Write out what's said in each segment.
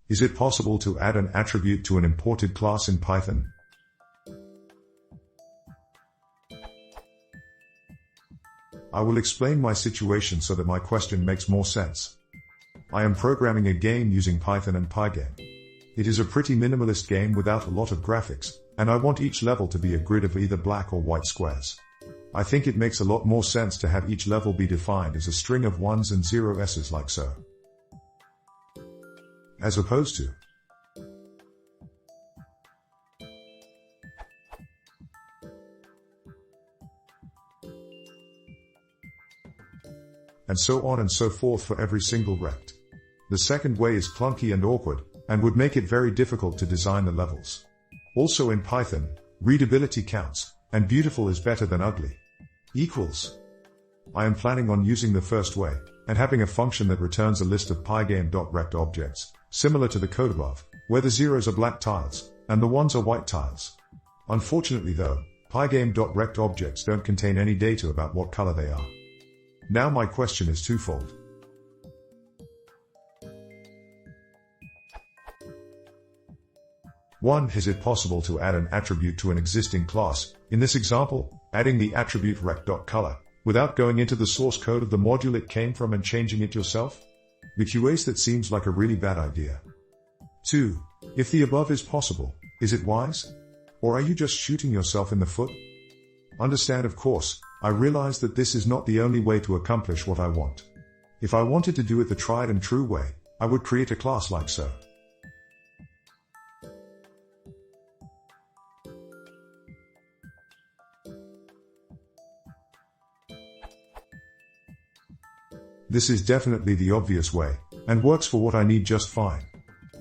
Is it possible to add an attribute to an imported class in Python? I will explain my situation so that my question makes more sense. I am programming a game using Python and pygame. It is a pretty minimalist game without a lot of graphics, and I want each level to be a grid of either black or white squares. I think it makes a lot more sense to have each level be defined as a string of 1s and 0s like so. As opposed to and so on and so forth for every single rect. The second way is clunky and awkward, and would make it very difficult to design the levels. Also in Python, readability counts, and beautiful is better than ugly. Equals. I am planning on using the first way, and having a function that returns a list of pygame.rect objects, similar to the code above, where the zeros are black tiles, and the ones are white tiles. Unfortunately though, pygame.rect objects don't contain any data about what color they are. Now my question is twofold. One, is it possible to add an attribute to an existing class, in this example, adding the attribute rect.color, without going into the source code of the module it came from and changing it yourself? The QAs that seems like a really bad idea. 2. If the above is possible, is it wise? Or are you just shooting yourself in the foot? Understand, of course, I realize that this is not the only way to accomplish what I want. If I wanted to do it the tried and true way, I would create a class like so. This is definitely the obvious way, and works for what I need just fine.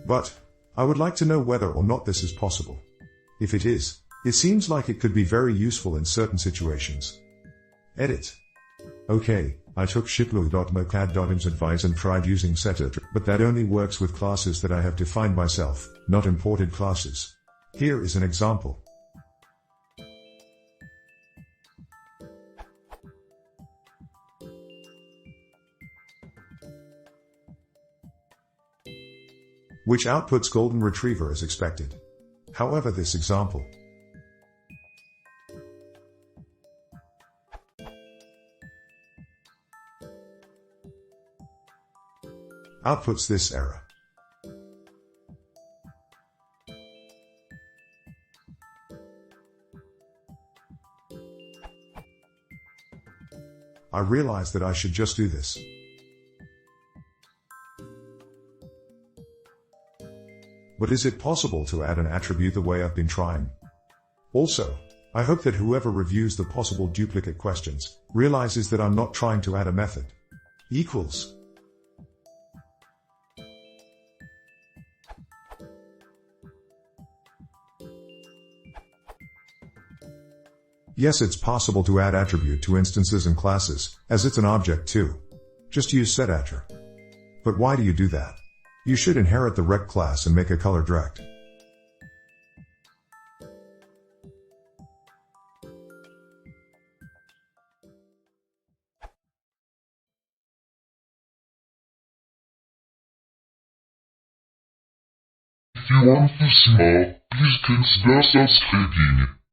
But, I would like to know whether or not this is possible. If it is, it seems like it could be very useful in certain situations. Edit. Okay, I took shiplo.mocad.im's advice and tried using setter, but that only works with classes that I have defined myself, not imported classes. Here is an example. Which outputs golden retriever as expected. However, this example outputs this error. I realized that I should just do this. But is it possible to add an attribute the way I've been trying? Also, I hope that whoever reviews the possible duplicate questions realizes that I'm not trying to add a method. Equals. Yes, it's possible to add attribute to instances and classes, as it's an object too. Just use setAttr. But why do you do that? You should inherit the rect class and make a color direct. If you want this more, please consider subscribing.